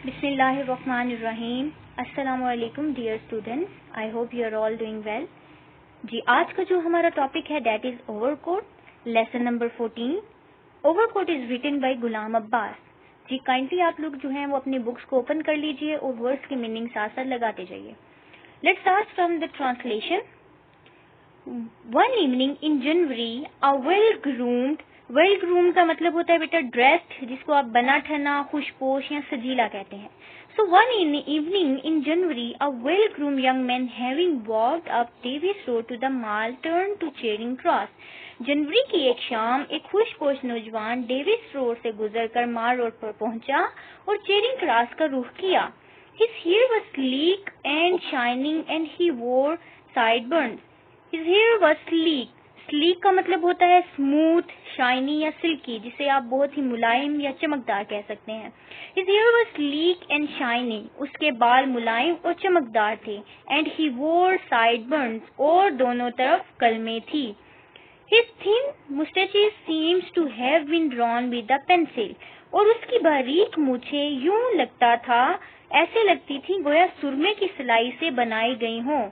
बिस्मिल्लाहिर्रहमानिर्रहीम। अस्सलामु अलैकुम dear students, I hope you are all doing well. जी, आज का जो हमारा टॉपिक है that is overcoat, lesson number 14। Overcoat is written by Ghulam Abbas. जी, काइंडली आप लोग जो हैं वो अपनी बुक्स को ओपन कर लीजिए और वर्ड्स की मीनिंग साथ साथ लगाते जाइए। Let's start from the translation. One evening in January a well groomed का मतलब होता है बेटा ड्रेस्ड, जिसको आप बना ठना, खुशपोश या सजीला कहते हैं। So one evening in January a well groom young man having walked up Davis road to the Mall turn to Charing Cross. जनवरी की एक शाम एक खुशपोश नौजवान डेविस रोड से गुजरकर माल रोड पर पहुंचा और चेरिंग क्रॉस का रुख किया। His hair was sleek and shining and he wore sideburns. His hair was sleek. Sleek का मतलब होता है स्मूथ, शाइनी या सिल्की, जिसे आप बहुत ही मुलायम या चमकदार कह सकते हैं। His hair was sleek and shiny. उसके बाल मुलायम और चमकदार थे। And he wore sideburns. और दोनों तरफ कलमें थी। His thin mustaches seems to have been drawn with a pencil. और उसकी बारीक मूछें यूं लगता था, ऐसे लगती थी गोया सुरमे की सिलाई से बनाई गई हों।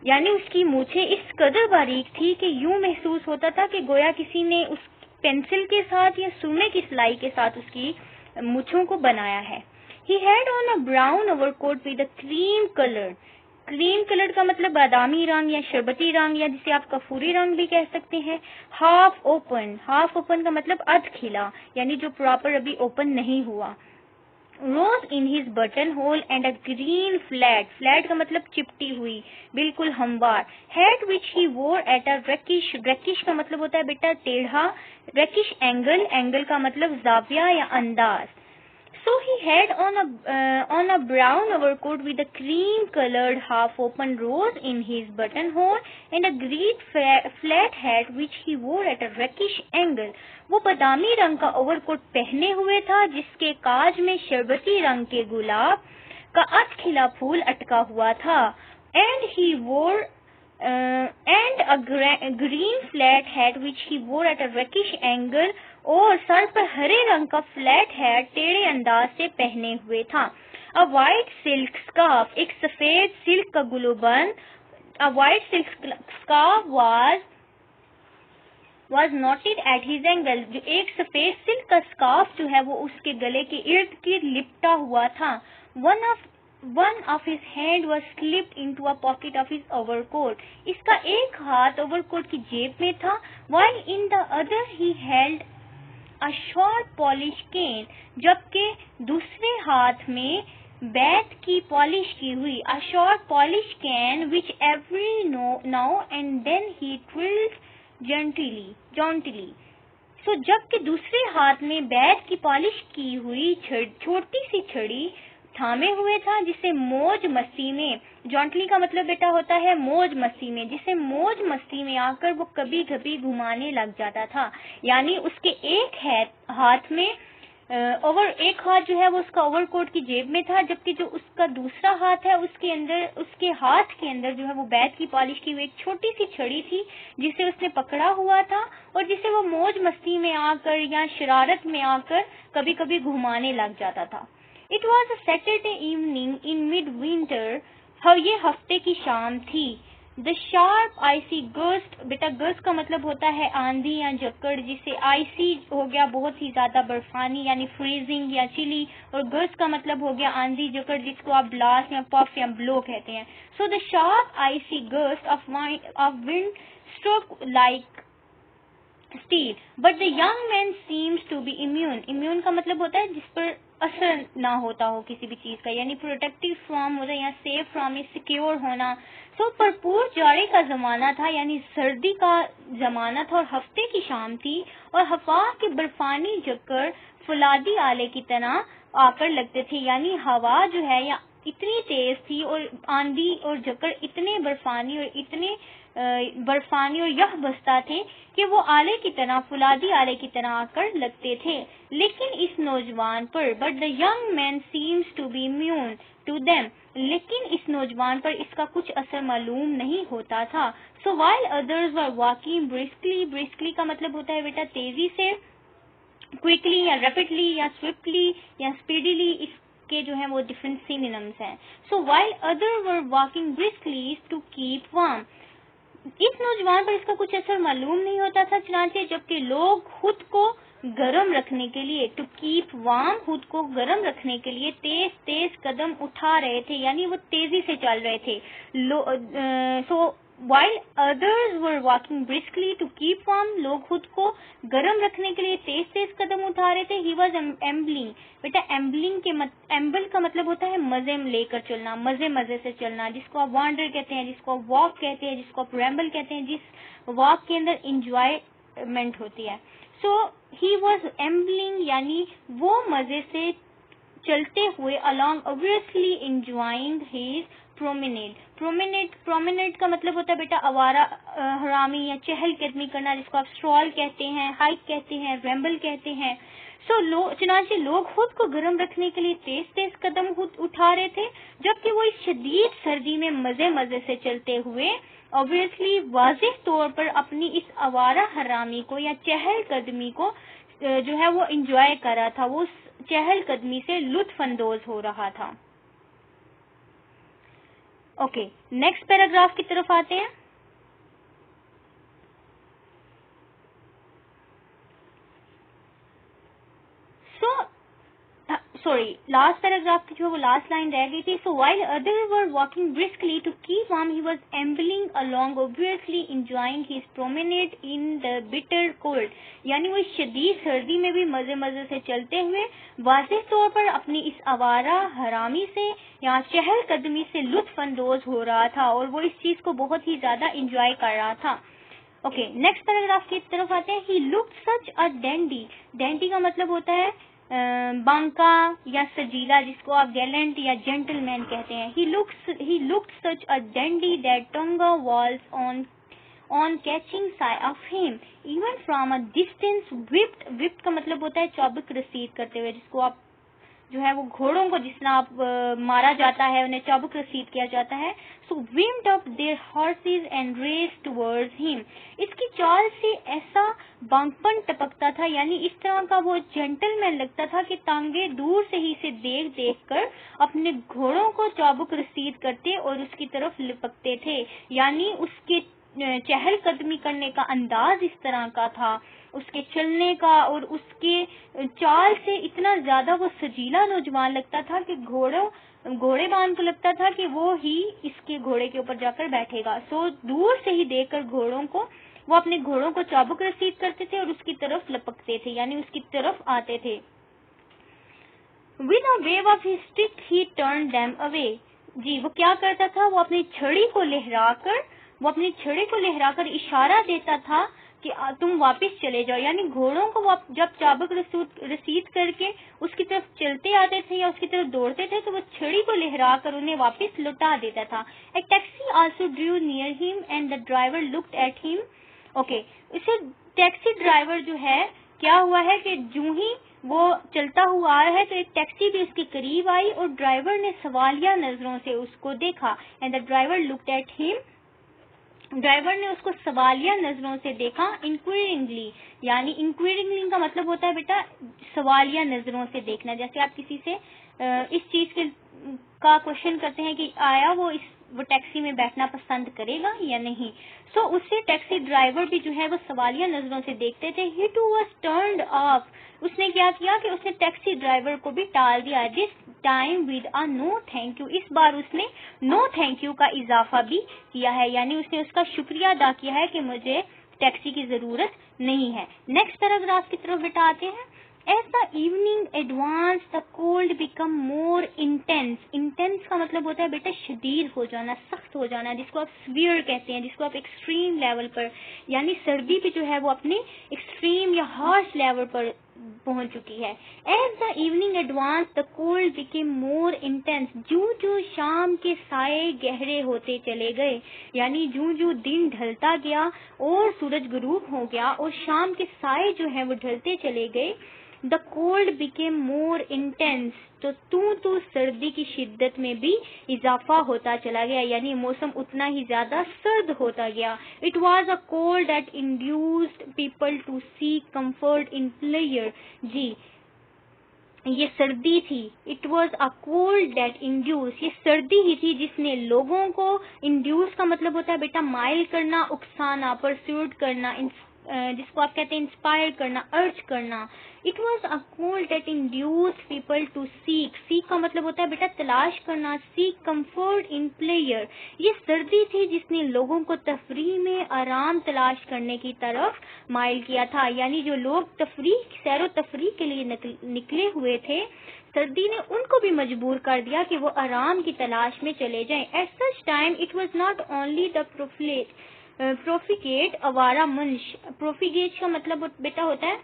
यानी उसकी मूछें इस कदर बारीक थी कि यूं महसूस होता था कि गोया किसी ने उस पेंसिल के साथ या सुरमे की सिलाई के साथ उसकी मूछों को बनाया है। He had on a brown overcoat with a cream colored. Cream colour का मतलब बादामी रंग या शरबती रंग, या जिसे आप कफूरी रंग भी कह सकते हैं। हाफ ओपन का मतलब अध खिला, यानी जो प्रॉपर अभी ओपन नहीं हुआ। Rose in his buttonhole and a green flat का मतलब चिपटी हुई, बिल्कुल हमवार। हैट विच ही वोर एट अ रैकिश का मतलब होता है बेटा टेढ़ा, रैकिश एंगल का मतलब जाविया या अंदाज। So he had on a brown overcoat with a cream-colored half-open rose in his buttonhole and a great flat hat which he wore at a rakish angle. वो बादामी रंग का ओवरकोट पहने हुए था जिसके काज में शरबती रंग के गुलाब का अध खिला फूल अटका हुआ था। And he wore and a green flat hat which he wore at a rakish angle. और सर पर हरे रंग का फ्लैट हैट टेढ़े अंदाज से पहने हुए था। अ वाइट सिल्क स्कार्फ, एक सफेद सिल्क का गुलूबंद। A white silk scarf was knotted at his ankle. जो एक सफेद सिल्क का स्कार्फ जो है वो उसके गले के इर्द गिर्द लिपटा हुआ था। One of his hand was slipped into a pocket of his overcoat. इसका एक हाथ ओवरकोट की जेब में था, while in the other he held a short polish cane. जबकि दूसरे हाथ में बैत की पॉलिश की हुई a short polish can which every now and then he twirled jauntily. So जबकि दूसरे हाथ में बैत की पॉलिश की हुई छोटी सी छड़ी थामे हुए था, जिसे मौज मस्ती में, जॉन्टली का मतलब बेटा होता है मौज मस्ती में, जिसे मौज मस्ती में आकर वो कभी कभी घुमाने लग जाता था। यानी उसके एक हाथ में एक हाथ जो है वो उसका ओवरकोट की जेब में था, जबकि जो उसका दूसरा हाथ है उसके हाथ के अंदर जो है वो बैत की पॉलिश की हुई एक छोटी सी छड़ी थी जिसे उसने पकड़ा हुआ था और जिसे वो मौज मस्ती में आकर या शरारत में आकर कभी कभी घुमाने लग जाता था। It was a Saturday evening in midwinter. ये हफ्ते की शाम थी। The sharp icy gust, बेटा गस्ट का मतलब होता है आंधी या झक्कड़, जिसे आइसी हो गया बहुत ही ज्यादा बर्फानी यानी फ्रीजिंग या चिली, और गस्ट का मतलब हो गया आंधी झक्कड़, जिसको आप ब्लास्ट या पफ या ब्लो कहते हैं। So the sharp icy gust of wind struck like steel, but the young man seems to be immune. Immune का मतलब होता है जिस पर असर ना होता हो किसी भी चीज का, यानी प्रोटेक्टिव फ्रॉम होता है या सेफ फ्रॉम सिक्योर होना। सो भरपूर जाड़े का जमाना था, यानी सर्दी का जमाना था और हफ्ते की शाम थी और हवा के बर्फानी झक्कड़ फुलादी आले की तरह आकर लगते थे। यानी हवा जो है या इतनी तेज थी और आंधी और झक्कड़ इतने बर्फानी और यह बसता थे कि वो आले की तरह, फुलादी आले की तरह आकर लगते थे। लेकिन इस नौजवान पर, but the young man seems to be immune to them, लेकिन इस नौजवान पर इसका कुछ असर मालूम नहीं होता था। सो while others were walking briskly का मतलब होता है बेटा तेजी से, क्विकली या रैपिडली या स्विफ्टली या स्पीडीली, के जो है वो डिफरेंट सिनोनिम्स हैं. So while other were walking briskly to keep warm, इस नौजवान पर इसका कुछ असर मालूम नहीं होता था चुनाचे, जबकि लोग खुद को गर्म रखने के लिए, टू कीप वार्म, खुद को गर्म रखने के लिए तेज तेज कदम उठा रहे थे, यानी वो तेजी से चल रहे थे. सो while others were walking briskly to keep warm, लोग खुद को गर्म रखने के लिए तेज तेज कदम उठा रहे थे. he was ambling, बेटा ambling के amble का मतलब होता है मजे में लेकर चलना, मजे मजे से चलना, जिसको आप wander कहते हैं, जिसको आप walk कहते हैं, जिसको आप ramble कहते हैं, जिस walk के अंदर enjoyment होती है. so he was ambling, यानी वो मजे से चलते हुए along obviously enjoying his promenade. promenade का मतलब होता है बेटा आवारा हरामी या चहलकदमी करना, जिसको आप स्ट्रॉल कहते हैं, हाइक कहते हैं, रैम्बल कहते हैं. चुनाचे लोग खुद को गर्म रखने के लिए तेज तेज कदम उठा रहे थे, जबकि वो इस शदीद सर्दी में मजे मजे से चलते हुए ऑब्वियसली वाज़ेह तौर पर अपनी इस आवारा हरामी को या चहलकदमी को जो है वो एंजॉय कर रहा था, वो चहलकदमी से लुत्फ अंदोज हो रहा था. ओके, नेक्स्ट पैराग्राफ की तरफ आते हैं. सॉरी, लास्ट पैराग्राफ की जो वो लास्ट लाइन रह गई थी. So while other were walking briskly to keep warm, he was ambling along obviously enjoying his promenade in the bitter cold, यानी वो शदीद सर्दी में भी मजे मजे से चलते हुए वाज़ेह तौर पर अपनी इस आवारा हरामी से या चहलकदमी से लुत्फ अंदोज हो रहा था, और वो इस चीज को बहुत ही ज्यादा इंजॉय कर रहा था. ओके, नेक्स्ट पैराग्राफ की तरफ आते हैं. He looked such a dandy, dandy का मतलब होता है बांका या सजीला, जिसको आप गैलेंट या जेंटलमैन कहते हैं. he looked such a dandy that Tonga was on catching sight of him even from a distance. whipped का मतलब होता है चाबुक रसीद करते हुए, जिसको आप जो है वो घोड़ों को जिस तरह आप मारा जाता है उन्हें चाबुक रसीद किया जाता है. सो whipped up their horses and raced towards him. इसकी चाल से ऐसा बांकपन टपकता था, यानी इस तरह का वो जेंटलमैन लगता था कि तांगे दूर से ही इसे देख देख कर अपने घोड़ों को चाबुक रसीद करते और उसकी तरफ लिपकते थे. यानी उसके चहलकदमी करने का अंदाज इस तरह का था, उसके चलने का और उसके चाल से इतना ज्यादा वो सजीला नौजवान लगता था कि घोड़ेबान को लगता था कि वो ही इसके घोड़े के ऊपर जाकर बैठेगा. सो दूर से ही देखकर वो अपने घोड़ों को चाबुक रसीद करते थे और उसकी तरफ लपकते थे, यानी उसकी तरफ आते थे. With a wave of his stick he turned them away. जी, वो क्या करता था, वो अपनी छड़ी को लहराकर इशारा देता था कि तुम वापस चले जाओ. यानी घोड़ों को वो जब चाबुक रसीद करके उसकी तरफ चलते आते थे या उसकी तरफ दौड़ते थे, तो वो छड़ी को लहराकर उन्हें वापस लौटा देता था. A taxi also drew near him and the driver looked at him. Okay, इसे टैक्सी ड्राइवर जो है, क्या हुआ है कि जो ही वो चलता हुआ आ रहा है तो एक टैक्सी भी उसके करीब आई और ड्राइवर ने सवालिया नजरों से उसको देखा. And the driver looked at him, driver ने उसको सवालिया नजरों से देखा. इंक्वायरिंगली, यानी इंक्वायरिंगली का मतलब होता है बेटा सवालिया नजरों से देखना. जैसे आप किसी से इस चीज का क्वेश्चन करते हैं कि आया वो टैक्सी में बैठना पसंद करेगा या नहीं. सो उससे टैक्सी ड्राइवर भी जो है वो सवालिया नजरों से देखते थे. ही टू वाज टर्न्ड ऑफ, उसने क्या किया कि उसने टैक्सी ड्राइवर को भी टाल दिया. This time with a no thank you, इस बार उसने नो थैंक यू का इजाफा भी किया है, यानी उसने उसका शुक्रिया अदा किया है कि मुझे टैक्सी की जरूरत नहीं है. नेक्स्ट पैराग्राफ की तरफ बेटा आते हैं. As the evening advanced, the cold became more intense. Intense का मतलब होता है बेटा शदीद हो जाना, सख्त हो जाना, जिसको आप severe कहते हैं, जिसको आप एक्सट्रीम लेवल पर, यानी सर्दी भी जो है वो अपने एक्सट्रीम या हार्श लेवल पर पहुंच चुकी है. As the evening advanced, the cold became more intense. जो शाम के साए गहरे होते चले गए, यानी जो दिन ढलता गया और सूरज गुरूब हो गया और शाम के साए जो है वो ढलते चले गए, The cold became more intense. तो सर्दी की शिद्दत में भी इजाफा होता चला गया, यानी मौसम उतना ही ज्यादा सर्द होता गया. It was a cold that induced people to seek comfort in pleasure. जी, ये सर्दी थी। It was a cold that induce, ये सर्दी ही थी जिसने लोगों को, इंड्यूस का मतलब होता है बेटा माइल करना, उकसाना, परस्यूट करना, जिसको आप कहते हैं इंस्पायर करना, अर्ज करना। It was a cold that induce people to seek, seek का मतलब होता है बेटा तलाश करना, सीक कंफर्ट इन प्लेयर। ये सर्दी थी जिसने लोगों को तफरीह में आराम तलाश करने की तरफ माइल किया था। यानी जो लोग तफरीह, सैरो तफरीह के लिए निकले हुए थे, सर्दी ने उनको भी मजबूर कर दिया कि वो आराम की तलाश में चले जाएं। At such time it was not only the profligate अवारा मंश। प्रोफिगेट का मतलब बेटा होता है,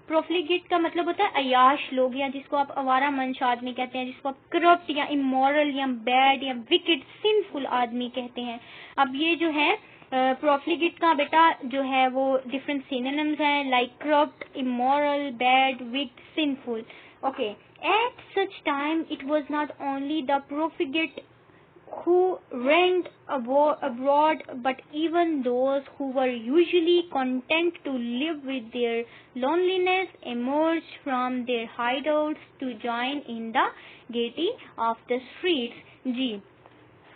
प्रोफिगेट का मतलब होता है अयाश लोग, या जिसको आप अवारा मंश आदमी कहते हैं, जिसको आप करप्ट या इमोरल या बैड या विकेड सिंफुल आदमी कहते हैं। अब ये जो है प्रोफिगेट का बेटा जो है वो डिफरेंट सिनोनिम्स हैं, like corrupt, immoral, bad, wicked, sinful. Okay, at such time it was not only the profligate who reigned abroad, but even those who were usually content to live with their loneliness emerged from their hideouts to join in the gaiety of the streets. जी,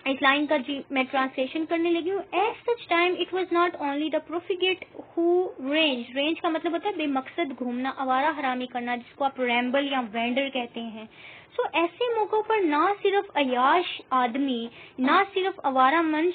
इस line का जी मैं translation करने लगी हूँ। At such time it was not only the profligate who reigns, reigns का मतलब होता है बेमकसद घूमना, आवारा हरामी करना, जिसको आप रैम्बल या वेंडर कहते हैं। सो ऐसे मौकों पर ना सिर्फ अयाश आदमी, ना सिर्फ आवारा मंश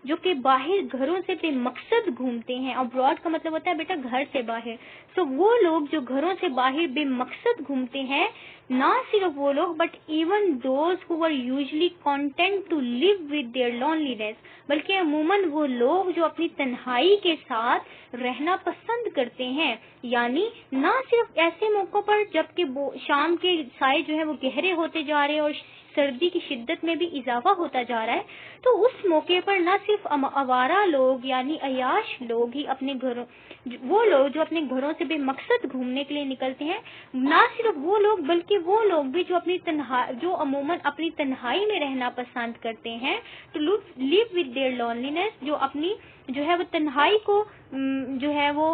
जो कि बाहर घरों से बेमकसद घूमते हैं, अब्रॉड का मतलब होता है बेटा घर से बाहर। सो वो लोग जो घरों से बाहर बेमकसद घूमते हैं, ना सिर्फ वो लोग but even those who were usually content to live with their loneliness, बल्कि अमूमन वो लोग जो अपनी तन्हाई के साथ रहना पसंद करते हैं। यानी ना सिर्फ ऐसे मौकों पर जबकि शाम के साए जो है वो गहरे होते जा रहे हैं और सर्दी की शिद्दत में भी इजाफा होता जा रहा है, तो उस मौके पर न सिर्फ आवारा लोग यानी अयाश लोग ही अपने घरों, वो लोग जो अपने घरों से बेमकसद घूमने के लिए निकलते हैं, ना सिर्फ वो लोग बल्कि वो लोग भी जो अमूमन अपनी तन्हाई में रहना पसंद करते हैं, to live with their loneliness, जो अपनी जो है वो तन्हाई को जो है वो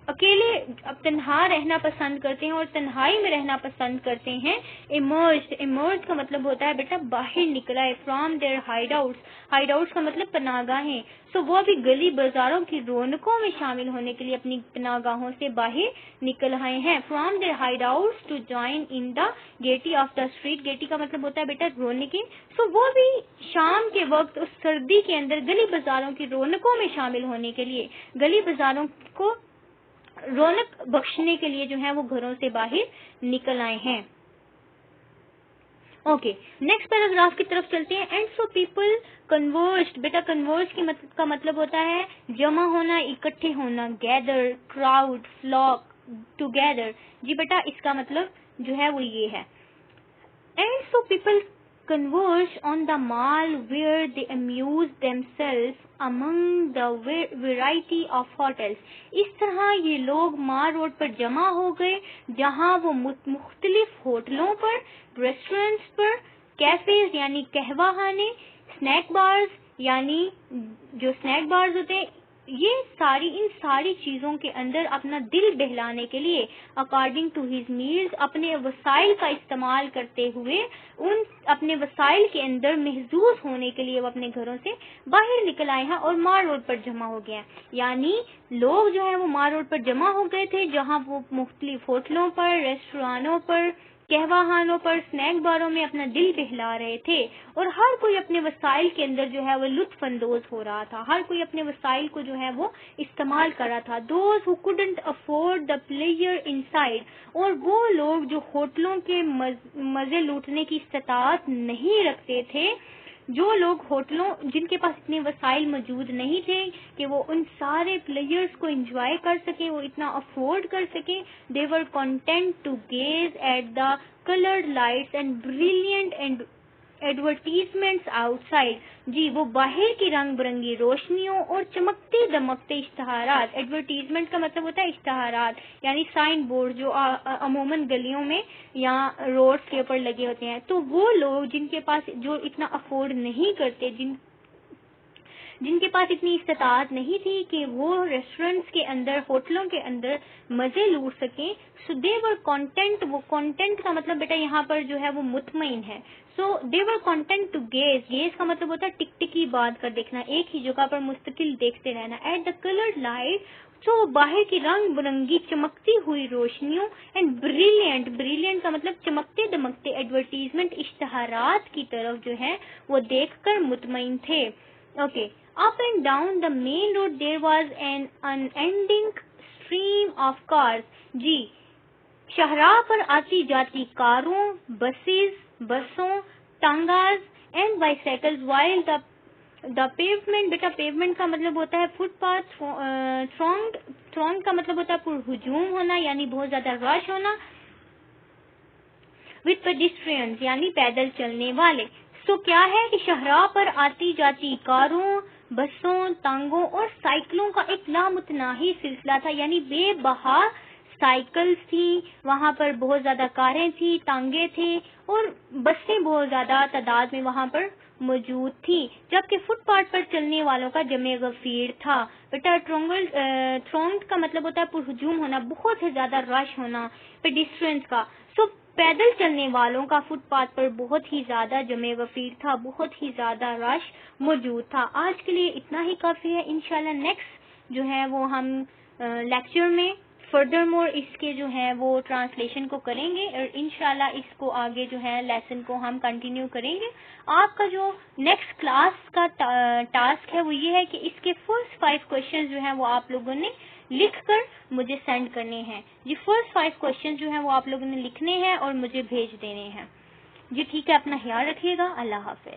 अकेले अब तन्हा रहना पसंद करते हैं और तन्हाई में रहना पसंद करते हैं। इमर्ज का मतलब होता है बेटा बाहर निकला है, फ्रॉम देयर हाइडआउट्स, हाइडआउट्स का मतलब पनागाहें। सो वो अभी गली बाजारों की रौनकों में शामिल होने के लिए अपनी पनागाहों से बाहर निकल आए हैं। From their hideouts to join in the gaiety of the street, gaiety का मतलब होता है बेटा रौनकें। सो वो भी शाम के वक्त उस सर्दी के अंदर गली बाजारों की रौनकों में शामिल होने के लिए, गली बाजारों को रौनक बख्शने के लिए जो है वो घरों से बाहर निकल आए हैं। ओके, नेक्स्ट पैराग्राफ की तरफ चलते हैं। एंड सो पीपल कन्वर्स्ड, बेटा कन्वर्स का मतलब होता है जमा होना, इकट्ठे होना, गैदर, क्राउड, फ्लॉक, टुगेदर। जी बेटा इसका मतलब जो है वो ये है। And so people converge on the mall where they amuse themselves among the variety of hotels. इस तरह ये लोग माल रोड पर जमा हो गए, जहां वो मुख्तलिफ होटलों पर, रेस्टोरेंट्स पर, कैफेज यानी कहवाखाने, स्नैक बार्स यानी जो स्नैक बार्स होते हैं, ये इन सारी चीजों के अंदर अपना दिल बहलाने के लिए अकॉर्डिंग टू हिज नीड्स अपने वसाइल का इस्तेमाल करते हुए उन अपने वसाइल के अंदर महसूस होने के लिए वो अपने घरों से बाहर निकल आए हैं और माल रोड पर जमा हो गए। यानी लोग जो है वो माल रोड पर जमा हो गए थे, जहां वो मुख्तलिफ होटलों पर, रेस्टोरेंटों पर, कहवाखानों पर, स्नैक बारों में अपना दिल बहला रहे थे और हर कोई अपने वसाइल के अंदर जो है वो लुत्फ अंदोज हो रहा था, हर कोई अपने वसाइल को जो है वो इस्तेमाल कर रहा था। Those who couldn't afford the player inside, और वो लोग जो होटलों के मजे लूटने की इस्तात नहीं रखते थे, जो लोग होटलों जिनके पास इतने वसाइल मौजूद नहीं थे कि वो उन सारे प्लेयर्स को एंजॉय कर सके, वो इतना अफोर्ड कर सके, they were content to gaze at the coloured lights and brilliant and advertisements outside. जी वो बाहर की रंग बिरंगी रोशनियों और चमकते दमकते इश्तहारात, एडवर्टीजमेंट का मतलब होता है इश्तहारात यानी साइन बोर्ड जो अमूमन गलियों में या रोड्स के ऊपर लगे होते हैं। तो वो लोग जिनके पास जो इतना अफोर्ड नहीं करते, जिनके पास इतनी इस्तात नहीं थी कि वो रेस्टोरेंट्स के अंदर, होटलों के अंदर मजे लूट सकें, सो दे वर कॉन्टेंट, वो कॉन्टेंट का मतलब बेटा यहाँ पर जो है वो मुतमईन है। सो दे वर कॉन्टेंट टू गेज, गेज का मतलब होता है टिकटिकी बात कर देखना, एक ही जगह पर मुस्तकिल देखते रहना। एट द कलर्ड लाइट, तो बाहर की रंग बिरंगी चमकती हुई रोशनियों, एंड ब्रिलियंट, ब्रिलियंट का मतलब चमकते दमकते एडवर्टीजमेंट, इश्तहारात की तरफ जो है वो देखकर मुतमईन थे। Okay, up and down the main road there was an unending stream of cars. जी, शाहराह पर आती जाती कारों, बसों, tongas and bicycles, while the pavement, बेटा पेवमेंट का मतलब होता है फुटपाथ, थ्रॉन्ग का मतलब होता है पुरहुजूम होना यानी बहुत ज्यादा रश होना, विद पेडिस्ट्रियंस यानी पैदल चलने वाले। सो क्या है कि शाहराह पर आती जाती कारों, बसों, टांगों और साइकिलों का एक लामुतनाही सिलसिला था, यानी बेबहा साइकिल्स थी, वहां पर बहुत ज्यादा कारें थी, टांगे थे और बसें बहुत ज्यादा तादाद में वहां पर मौजूद थी, जबकि फुटपाथ पर चलने वालों का जमे गफीर था। बेटा थ्रॉन्ग का मतलब होता है पुरहुजूम होना, बहुत ही ज्यादा रश होना, पेडिस्ट्रियंस का। सो पैदल चलने वालों का फुटपाथ पर बहुत ही ज्यादा जमे गफीर था, बहुत ही ज्यादा रश मौजूद था। आज के लिए इतना ही काफी है। इंशाल्लाह नेक्स्ट जो है वो हम लेक्चर में फर्दर मोर इसके जो है वो ट्रांसलेशन को करेंगे और इंशाल्लाह इसको आगे जो है लेसन को हम कंटिन्यू करेंगे। आपका जो नेक्स्ट क्लास का टास्क है वो ये है कि इसके फर्स्ट 5 क्वेश्चन जो हैं वो आप लोगों ने लिखकर मुझे सेंड करने हैं। जी, फर्स्ट 5 क्वेश्चन जो हैं वो आप लोगों ने लिखने हैं और मुझे भेज देने हैं। जी ठीक है, अपना ख्याल रखिएगा। अल्लाह हाफिज।